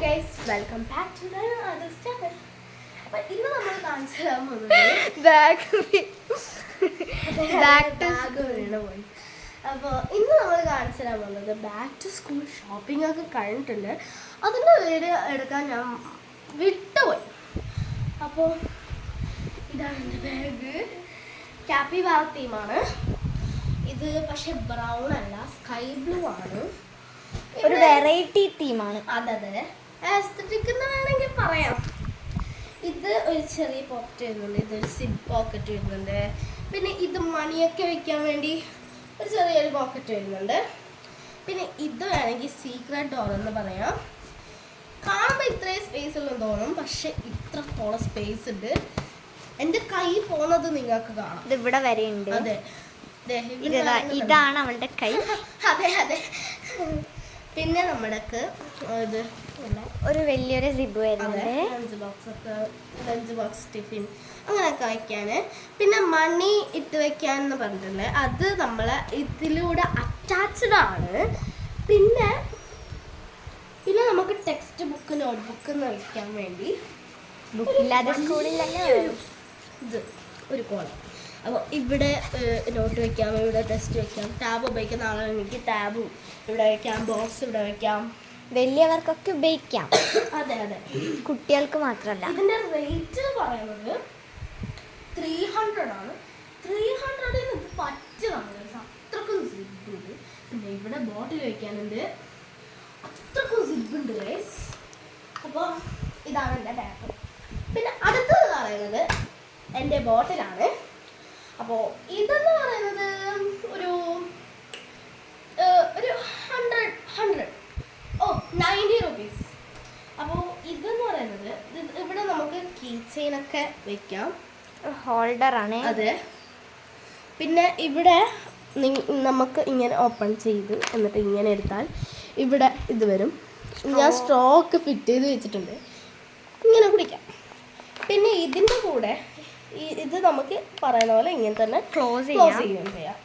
Guys welcome back to other channel. അപ്പോൾ ഇന്ന് നമ്മൾ കാണിച്ചു തരാൻ പോകുന്നത് ബാഗ് പോയി. അപ്പോൾ ഇന്ന് നമ്മൾ കാണിച്ചു തരാൻ പോകുന്നത് ബാക്ക് ടു സ്കൂൾ ഷോപ്പിംഗ് ഒക്കെ കഴിഞ്ഞിട്ടുണ്ട്. അതിൻ്റെ വീഡിയോ എടുക്കാൻ ഞാൻ വിട്ടുപോയി. അപ്പോൾ ഇതാണ് എൻ്റെ ബാഗ്. ക്യാപ്പിബാറ തീമാണ് ഇത്. പക്ഷെ ബ്രൗൺ അല്ല, സ്കൈ ബ്ലൂ ആണ്. ഒരു വെറൈറ്റി തീമാണ്. അതെ ആസ്തറ്റിക് എന്ന് വേണമെങ്കിൽ പറയാം. ഇത് ഒരു ചെറിയ പോക്കറ്റ് വരുന്നുണ്ട്, ഇതൊരു സിപ്പ് പോക്കറ്റ് വരുന്നുണ്ട്. പിന്നെ ഇത് മണിയൊക്കെ വെക്കാൻ വേണ്ടി ഒരു ചെറിയൊരു പോക്കറ്റ് വരുന്നുണ്ട്. പിന്നെ ഇത് വേണമെങ്കിൽ സീക്രട്ട് ഡോർ എന്ന് പറയാം. കാണുമ്പോൾ ഇത്രയും സ്പേസ് ഉള്ളെന്ന് തോന്നും, പക്ഷെ ഇത്രത്തോളം സ്പേസ് ഉണ്ട്. എൻ്റെ കൈ പോകുന്നത് നിങ്ങൾക്ക് കാണാം. ഇത് ഇവിടെ വരെ ഉണ്ട്. അതെ, ഇതാണ് അവളുടെ കൈ. അതെ. പിന്നെ നമ്മൾക്ക് ഇത് ഒരു വലിയൊരു സിബ് വരുന്നുണ്ട്. ലഞ്ച് ബോക്സ് ടിഫിൻ അങ്ങനെയൊക്കെ വയ്ക്കാൻ. പിന്നെ മണി ഇട്ട് വെക്കാൻ എന്ന് പറഞ്ഞിട്ടുണ്ട്. അത് നമ്മൾ ഇതിലൂടെ അറ്റാച്ച്ഡ് ആണ്. പിന്നെ നമുക്ക് ടെക്സ്റ്റ് ബുക്ക് നോട്ട്ബുക്ക് വയ്ക്കാൻ വേണ്ടി ബുക്കില്ലാതെ സ്കൂളിലല്ലേ ഇത് ഒരു കോളം. അപ്പോൾ ഇവിടെ നോട്ട് വയ്ക്കാം, ഇവിടെ ടെസ്റ്റ് വയ്ക്കാം. ടാബ് ഉപയോഗിക്കുന്ന ആളാണെങ്കിൽ ടാബും ഇവിടെ വയ്ക്കാം, ബോക്സ് ഇവിടെ വയ്ക്കാം. വലിയവർക്കൊക്കെ ഉപയോഗിക്കാം. അതെ കുട്ടികൾക്ക് മാത്രമല്ല. ഇതിൻ്റെ റേറ്റ് പറയുന്നത് 300 ആണ്. 300 ഇത് പറ്റതാണ്. അത്രക്കും സിബുണ്ട്. പിന്നെ ഇവിടെ ബോട്ടിൽ വയ്ക്കാനുണ്ട്, അത്രക്കും സിബുണ്ട് ഗൈസ്. അപ്പോൾ ഇതാണ് എൻ്റെ ബാഗ്. പിന്നെ അടുത്തത് പറയുന്നത് എൻ്റെ ബോട്ടിലാണ്. അപ്പോൾ ഇതെന്ന് പറയുന്നത് ഒരു 90 റുപ്പീസ്. അപ്പോൾ ഇതെന്ന് പറയുന്നത് ഇവിടെ നമുക്ക് കീ ചെയിനൊക്കെ വെക്കാം. ഹോൾഡറാണ്. അതെ. പിന്നെ ഇവിടെ നമുക്ക് ഇങ്ങനെ ഓപ്പൺ ചെയ്ത് എന്നിട്ട് ഇങ്ങനെ എടുത്താൽ ഇവിടെ ഇത് വരും. ഞാൻ സ്ട്രോ ഒക്കെ ഫിറ്റ് ചെയ്ത് വെച്ചിട്ടുണ്ട്, ഇങ്ങനെ കുടിക്കാം. പിന്നെ ഇതിൻ്റെ കൂടെ ഇത് നമുക്ക് പറയുന്ന പോലെ ഇങ്ങനെ തന്നെ ക്ലോസ് ചെയ്യുകയും ചെയ്യാം.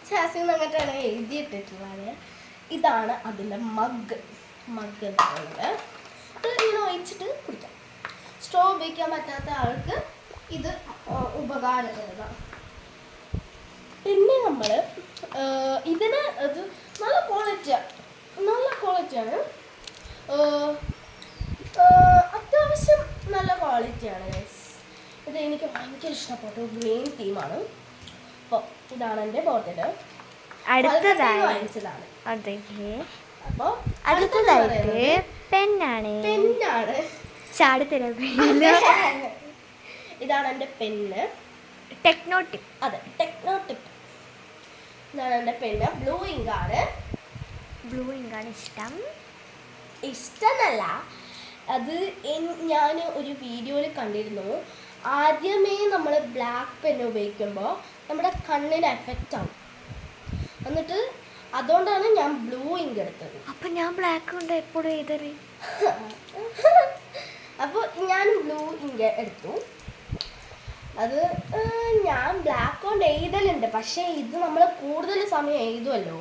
ചാസിവ് അങ്ങോട്ടാണ് എഴുതിയിട്ടിട്ടുള്ളത്. ഇതാണ് അതിൻ്റെ മഗ് എന്ന് പറയുന്നത്. അത് ഇങ്ങനെ ഒഴിച്ചിട്ട് കുടിക്കാം. സ്ട്രോ ഉപയോഗിക്കാൻ പറ്റാത്ത ആൾക്ക് ഇത് ഉപകാരപ്പെടുന്നതാണ്. പിന്നെ നമ്മൾ ഇതിന് അത് നല്ല ക്വാളിറ്റിയാണ്. അത്യാവശ്യം നല്ല ക്വാളിറ്റിയാണ് ഗൈസ്. ഇത് എനിക്ക് ഭയങ്കര ഇഷ്ടപ്പെട്ടു. ഗ്രീൻ തീമാണ്. അപ്പോൾ ഇതാണ് എൻ്റെ ബോട്ടിൽ. വാങ്ങിച്ചതാണ്. അപ്പോൾ അടുത്തതായിട്ട് പെന്നാണ്. ഇതാണ് എൻ്റെ പെന്ന്. Techno tip. അതെ, ടെക്നോ ടിപ്പ്. ഇതാണ് എൻ്റെ പെന്ന്. ബ്ലൂ ഇങ്കാണ് ഇഷ്ടമല്ല. അത് ഞാൻ ഒരു വീഡിയോയിൽ കണ്ടിരുന്നു. ആദ്യമേ നമ്മൾ ബ്ലാക്ക് പെൻ ഉപയോഗിക്കുമ്പോൾ നമ്മുടെ കണ്ണിന് എഫക്റ്റ് ആവും. എന്നിട്ട് അതുകൊണ്ടാണ് ഞാൻ ബ്ലൂ ഇങ്ക് എടുത്തത്. അപ്പം ഞാൻ ബ്ലാക്ക് കൊണ്ട് എപ്പോഴും എഴുതറി. അപ്പോൾ ഞാൻ ബ്ലൂ ഇങ്ക് എടുത്തു. അത് ഞാൻ ബ്ലാക്ക് കൊണ്ട് എഴുതലുണ്ട്, പക്ഷേ ഇത് നമ്മൾ കൂടുതൽ സമയം എഴുതുമല്ലോ,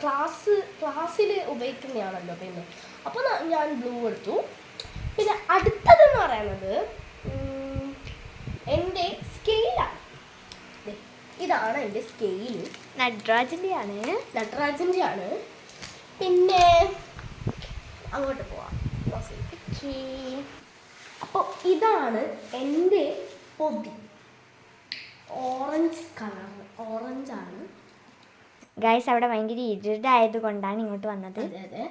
ക്ലാസ്സിൽ ഉപയോഗിക്കുന്നതാണല്ലോ പിന്നെ. അപ്പോൾ ഞാൻ ബ്ലൂ എടുത്തു. പിന്നെ അടുത്തതെന്ന് പറയുന്നത് എൻ്റെ സ്കെയിലാണ്. ഇതാണ് എൻ്റെ സ്കെയിൽ. നട്രാജിൻ്റെ ആണ്. പിന്നെ അങ്ങോട്ട് പോവാം. അപ്പോൾ ഇതാണ് എൻ്റെ പൊതി. ഓറഞ്ചാണ് ഗൈസ്. അവിടെ ഭയങ്കര ഇരുടായത് കൊണ്ടാണ് ഇങ്ങോട്ട് വന്നത്. അതെ.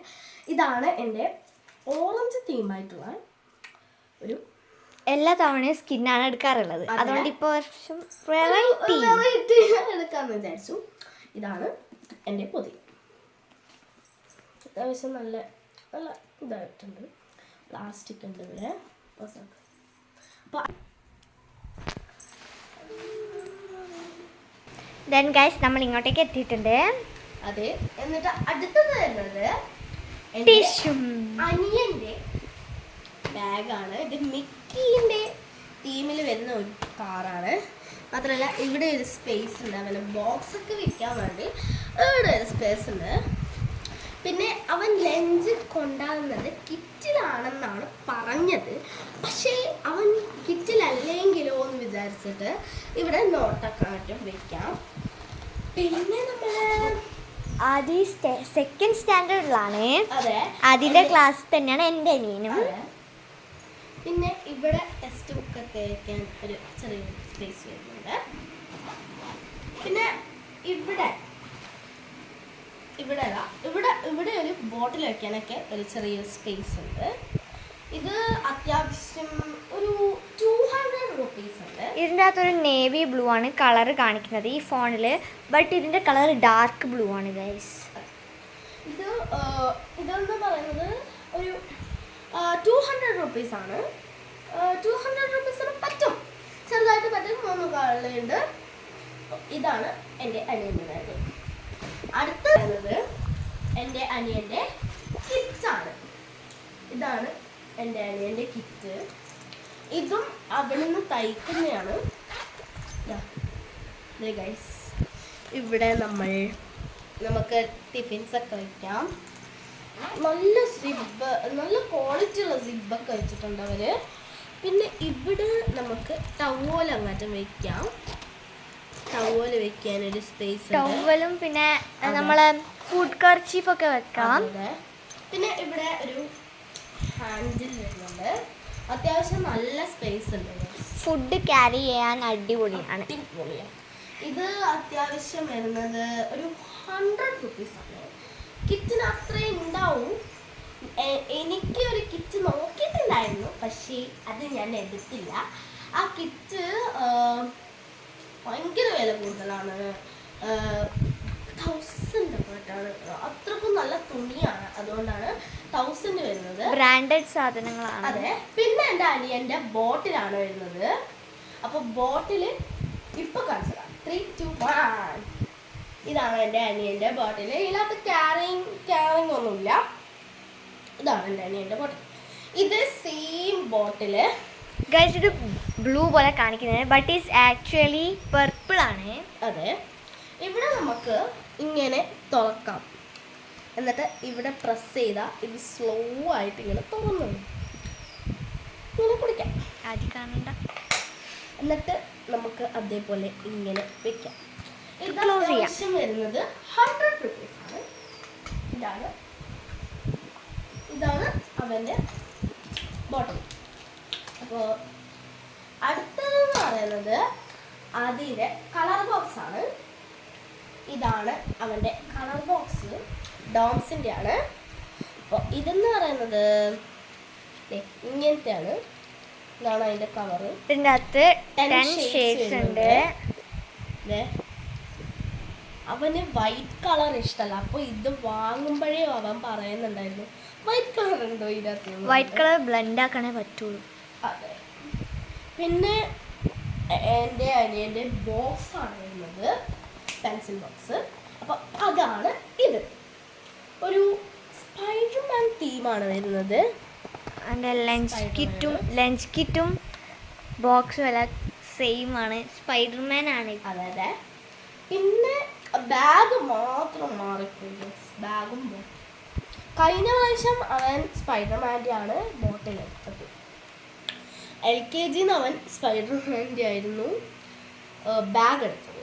ഇതാണ് എൻ്റെ ഓറഞ്ച് തീമായിട്ടുള്ള ഒരു. എല്ലാ തവണയും സ്കിന്നാണ് എടുക്കാറുള്ളത്, അതുകൊണ്ട് ഇപ്പോൾ വർഷം വെറൈറ്റി എടുക്കാമെന്ന് വിചാരിച്ചു. ഇതാണ് എൻ്റെ പൊതി. അത്യാവശ്യം നല്ല ഇതായിട്ടുണ്ട്. പ്ലാസ്റ്റിക് ഉണ്ട് ഇവിടെ. ദെൻ ഗൈസ് നമ്മൾ ഇങ്ങോട്ടേക്ക് എത്തിയിട്ടുണ്ട്. അതെ. എന്നിട്ട് അടുത്തത് വരുന്നത് അനിയൻ്റെ ബാഗാണ്. ഇത് മിക്കീൻ്റെ തീമിൽ വരുന്ന ഒരു കാറാണ്. മാത്രമല്ല ഇവിടെ ഒരു സ്പേസ് ഉണ്ട്, അവന് ബോക്സ് ഒക്കെ വെക്കാൻ വേണ്ടി ഇവിടെ ഒരു സ്പേസ് ഉണ്ട്. പിന്നെ അവൻ ലഞ്ച് കൊണ്ടാകുന്നത് കിറ്റിലാണെന്നാണ് പറഞ്ഞത്. പക്ഷേ അവൻ കിറ്റിലല്ലെങ്കിലോ എന്ന് വിചാരിച്ചിട്ട് ഇവിടെ നോട്ടൊക്കെ മറ്റും വെക്കാം. പിന്നെ നമ്മള് ആദ്യ സെക്കൻഡ് സ്റ്റാൻഡേർഡിലാണ്. അതെ, അതിന്റെ ക്ലാസ് തന്നെയാണ് എൻ്റെ അനിയനും. പിന്നെ ഇവിടെ ടെക്സ്റ്റ് ബുക്കൊക്കെ വയ്ക്കാൻ ഒരു ചെറിയ സ്പേസ് വരുന്നുണ്ട്. പിന്നെ ഇവിടെ ഇവിടെ ഇവിടെ ഒരു ബോട്ടിൽ വയ്ക്കാനൊക്കെ ഒരു ചെറിയ സ്പേസ് ഉണ്ട്. ഇത് അത്യാവശ്യം ഒരു 200 rupees ഉണ്ട്. ഇതിൻ്റെ അകത്തൊരു നേവി ബ്ലൂ ആണ് കളർ കാണിക്കുന്നത് ഈ ഫോണിൽ. ബട്ട് ഇതിൻ്റെ കളർ ഡാർക്ക് ബ്ലൂ ആണ് ഗൈസ്. ഇതെന്ന് പറയുന്നത് ഒരു 200 rupees ആണ്. 200 rupeesന് പറ്റും, ചെറുതായിട്ട് പറ്റും. 3 കളറുണ്ട്. ഇതാണ് എൻ്റെ അനിയൻ്റെതായത്. അടുത്ത വരുന്നത് എൻ്റെ അനിയൻ്റെ കിറ്റാണ്. ഇതാണ് എൻ്റെ അനിയൻ്റെ കിറ്റ്. ഇതും അവിടെ നിന്ന് തയ്ക്കുന്നതാണ്. ഗൈസ്, ഇവിടെ നമുക്ക് ടിഫിൻസ് ഒക്കെ വയ്ക്കാം. നല്ല സിബ്, നല്ല ക്വാളിറ്റി ഉള്ള സിബൊക്കെ വെച്ചിട്ടുണ്ട് അവര്. പിന്നെ ഇവിടെ നമുക്ക് ടവൽ അങ്ങാറ്റം വയ്ക്കാം. ടവൽ വെക്കാനൊരു സ്പേസ്, ടവലും പിന്നെ നമ്മളെ ഫുഡ് കർച്ചീഫ് ഒക്കെ വെക്കാം. പിന്നെ ഇവിടെ ഒരു ഹാൻഡിൽ വരുന്നുണ്ട്. അത്യാവശ്യം നല്ല സ്പേസ് ഉണ്ട്. ഫുഡ് ക്യാരി ചെയ്യാൻ അടിപൊളിയാണ്. ഇത് അത്യാവശ്യം വരുന്നത് ഒരു 100 rupees ആണ്. കിറ്റിന് അത്രയും ഉണ്ടാവും. എനിക്ക് ഒരു കിറ്റ് നോക്കിയിട്ടുണ്ടായിരുന്നു, പക്ഷേ അത് ഞാൻ എടുത്തില്ല. ആ കിറ്റ് ഭയങ്കര വില കൂടുതലാണ്. 1000 ആയിട്ടാണ്. അത്രക്കും നല്ല തുണിയാണ്, അതുകൊണ്ടാണ് 1000 വരുന്നത്. ബ്രാൻഡഡ് സാധനങ്ങളാണ്. അതെ. പിന്നെ എൻ്റെ അനിയൻ്റെ ബോട്ടിലാണ് വരുന്നത്. അപ്പോൾ ബോട്ടിൽ ഇപ്പൊ കാണിച്ചതാണ്. 3, 2, 1. ഇതാണ് എൻ്റെ അനിയൻ്റെ ബോട്ടിൽ. ഇതിനകത്ത് ക്യാരിങ് ഒന്നുമില്ല. ഇതാണ് എൻ്റെ അനിയൻ്റെ ബോട്ടിൽ. ഇത് സെയിം ബോട്ടിൽ ഗൈസ്, ഇത് ബ്ലൂ പോലെ കാണിക്കുന്നത് ബട്ട് ഈസ് ആക്ച്വലി പർപ്പിൾ ആണ്. അതെ. ഇവിടെ നമുക്ക് ഇങ്ങനെ തുറക്കാം. എന്നിട്ട് ഇവിടെ പ്രസ് ചെയ്താൽ ഇത് സ്ലോ ആയിട്ട് ഇങ്ങനെ തുറന്നു ഇങ്ങനെ കുടിക്കാം. ആദ്യം കാണണ്ട. എന്നിട്ട് നമുക്ക് അതേപോലെ ഇങ്ങനെ വെക്കാം. ഇത് ക്ലോസ് ചെയ്യാം. ആവശ്യം വരുന്നത് 100 rupees ആണ്. ഇതാണ് അവൻ്റെ ബോട്ടിൽ. അപ്പോൾ അടുത്തതെന്ന് പറയുന്നത് അതിൻ്റെ കളർ ബോക്സ് ആണ്. ഇതാണ് അവൻ്റെ കളർ ബോക്സ്. ഡോംസിൻ്റെ ആണ്. അപ്പോൾ ഇതെന്ന് പറയുന്നത് ഇങ്ങനത്തെയാണ്. ഇതാണ് അതിൻ്റെ കവറ്. ഇതിൻ്റെ അകത്ത് 10 ഷെയ്ഡ്സ് ഉണ്ട്. അവന് വൈറ്റ് കളർ ഇഷ്ടമല്ല. അപ്പോൾ ഇത് വാങ്ങുമ്പോഴേ അവൻ പറയുന്നുണ്ടായിരുന്നു വൈറ്റ് കളർ ഉണ്ടോ ഇതിനകത്ത്. വൈറ്റ് കളർ ബ്ലെൻഡ് ആക്കണേ പറ്റുള്ളൂ. അതെ. പിന്നെ എൻ്റെ അനിയൻ്റെ ബോക്സ് ആണ് വരുന്നത്, പെൻസിൽ ബോക്സ്. അപ്പോൾ അതാണ് ഇത്. ഒരു സ്പൈഡർമാൻ തീമാണ് വരുന്നത്. അതിൻ്റെ ലഞ്ച് കിറ്റും ബോക്സും എല്ലാം സെയിം ആണ്. സ്പൈഡർമാൻ ആണ്. അതെ. പിന്നെ ബാഗ് മാത്രം മാറിപ്പോയി. ബാഗും കഴിഞ്ഞ പ്രാവശ്യം അവൻ സ്പൈഡർമാൻ്റെ ആണ് ബോട്ടിൽ എടുത്തത്. LKG അവൻ സ്പൈഡർമാൻ്റെ ആയിരുന്നു ബാഗ് എടുത്തത്.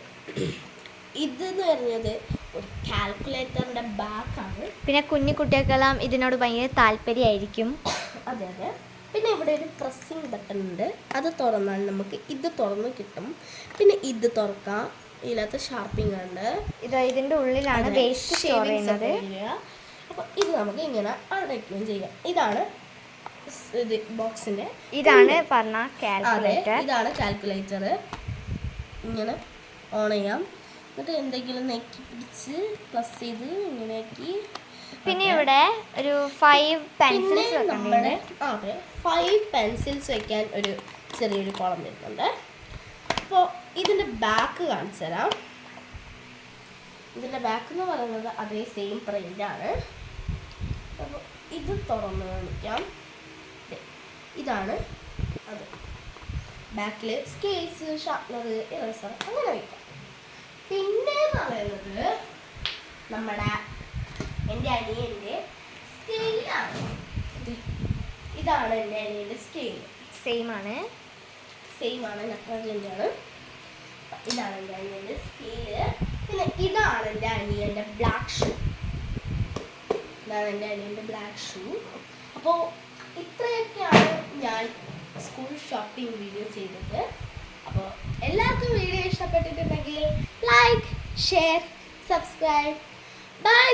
ഇതെന്ന് പറഞ്ഞത് ഒരു കാൽക്കുലേറ്ററിൻ്റെ ബാഗാണ്. പിന്നെ കുഞ്ഞു കുട്ടികൾക്കെല്ലാം ഇതിനോട് ഭയങ്കര താല്പര്യമായിരിക്കും. അതെ. പിന്നെ ഇവിടെ ഒരു പ്രസ്സിങ് ബട്ടൺ ഉണ്ട്. അത് തുറന്നാൽ നമുക്ക് ഇത് തുറന്ന് കിട്ടും. പിന്നെ ഇത് തുറക്കാം. ഇതിനകത്ത് ഷാർപ്പിംഗ് ഉണ്ട്. ഇതിൻ്റെ ഉള്ളിലാണ് വേസ്റ്റ് സ്റ്റോർ ചെയ്യുന്നത്. അപ്പോൾ ഇത് നമുക്ക് ഇങ്ങനെ അടയ്ക്കുകയും ചെയ്യാം. ഇതാണ് ഇത് ബോക്സിൻ്റെ. ഇതാണ് പറഞ്ഞ കാൽക്കുലേറ്റർ. ഇതാണ് കാൽക്കുലേറ്റർ. ഇങ്ങനെ ഓൺ ചെയ്യാം. എന്നിട്ട് എന്തെങ്കിലും നെക്കി പിടിച്ച് പ്ലസ് ചെയ്ത് ഇങ്ങനെയാക്കി. പിന്നെ ഇവിടെ ഒരു 5 പെൻസിൽസ് നമ്മുടെ 5 പെൻസിൽസ് വയ്ക്കാൻ ഒരു ചെറിയൊരു കോളം വരുന്നുണ്ട്. അപ്പോൾ ഇതിൻ്റെ ബാക്ക് കാണിച്ചു തരാം. ഇതിൻ്റെ ബാക്ക് എന്ന് പറയുന്നത് അതേ സെയിം പ്രിൻ്റാണ്. അപ്പോൾ ഇത് തുറന്ന് കാണിക്കാം. ഇതാണ് അത്. ബാക്കിൽ സ്കെയിൽസ്, ഷാർപ്നർ, ഇറേസർ അങ്ങനെ വയ്ക്കാം. പിന്നെ എന്ന് പറയുന്നത് എൻ്റെ അനിയൻ്റെ സ്കെയിലാണ്. ഇതാണ് എൻ്റെ അനിയൻ്റെ സ്കെയിൽ. സെയിം ആണ്. സെയിം ആണ്, നട്രാജിൻ്റെയാണ്. ഇതാണ് എൻ്റെ അനിയൻ്റെ സ്കെയില്. പിന്നെ ഇതാണ് എൻ്റെ അനിയൻ്റെ ബ്ലാക്ക് ഷൂ. ഇതാണ് എൻ്റെ അനിയൻ്റെ ബ്ലാക്ക് ഷൂ. അപ്പോൾ ഇത്രയൊക്കെയാണ് ഞാൻ സ്കൂൾ ഷോപ്പിംഗ് വീഡിയോ ചെയ്തത്. അപ്പോൾ എല്ലാവർക്കും വീഡിയോ ഇഷ്ടപ്പെട്ടിട്ടുണ്ടെങ്കിൽ ലൈക്ക്, ഷെയർ, സബ്സ്ക്രൈബ്. ബൈ.